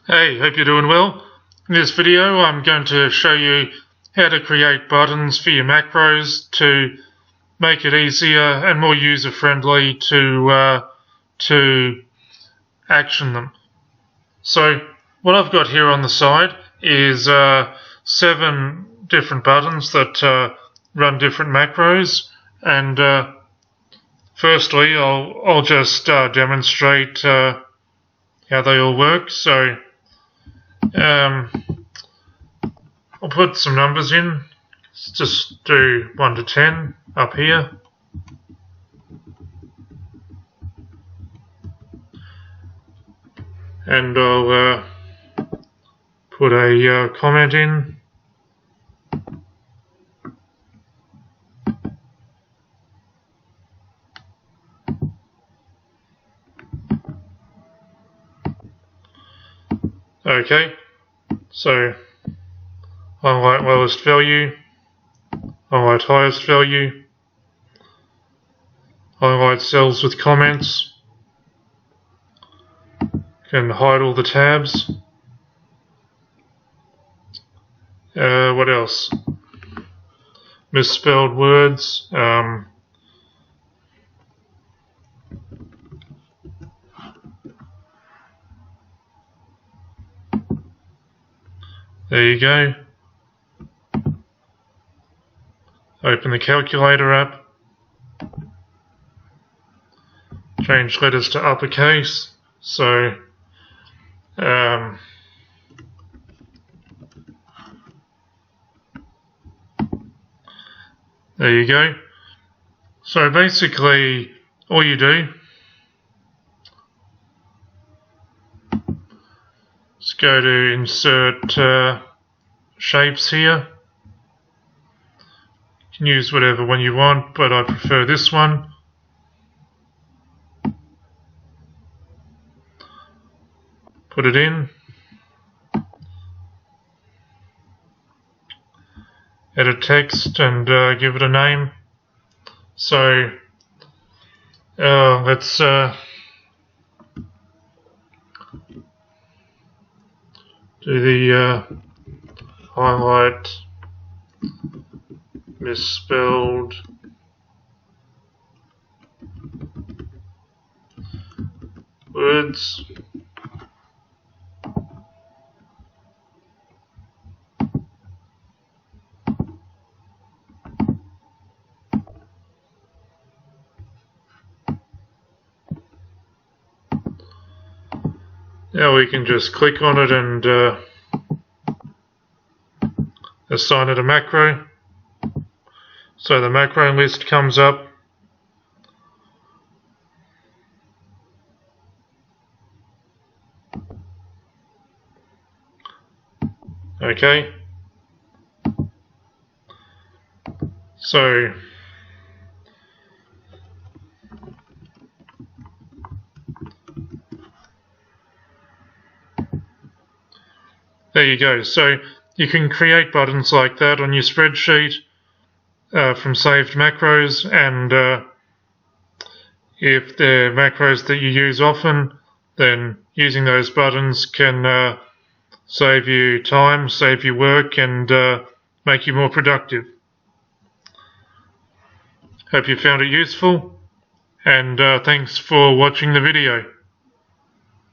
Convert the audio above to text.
Hey, hope you're doing well. In this video I'm going to show you how to create buttons for your macros to make it easier and more user-friendly to action them. So what I've got here on the side is 7 different buttons that run different macros, and firstly I'll just demonstrate how they all work. So I'll put some numbers in. Let's just do 1 to 10 up here. And I'll put a comment in. Okay, so highlight lowest value, highlight highest value, highlight cells with comments, can hide all the tabs. What else? Misspelled words. There you go. Open the calculator app. Change letters to uppercase. So there you go. So basically all you do is go to insert shapes here. You can use whatever one you want, but I prefer this one. Put it in. Edit text and give it a name. So let's do the highlight misspelled words. Now we can just click on it and assign it a macro. So the macro list comes up. Okay. So there you go. So you can create buttons like that on your spreadsheet from saved macros, and if they're macros that you use often, then using those buttons can save you time, save you work, and make you more productive. Hope you found it useful, and thanks for watching the video.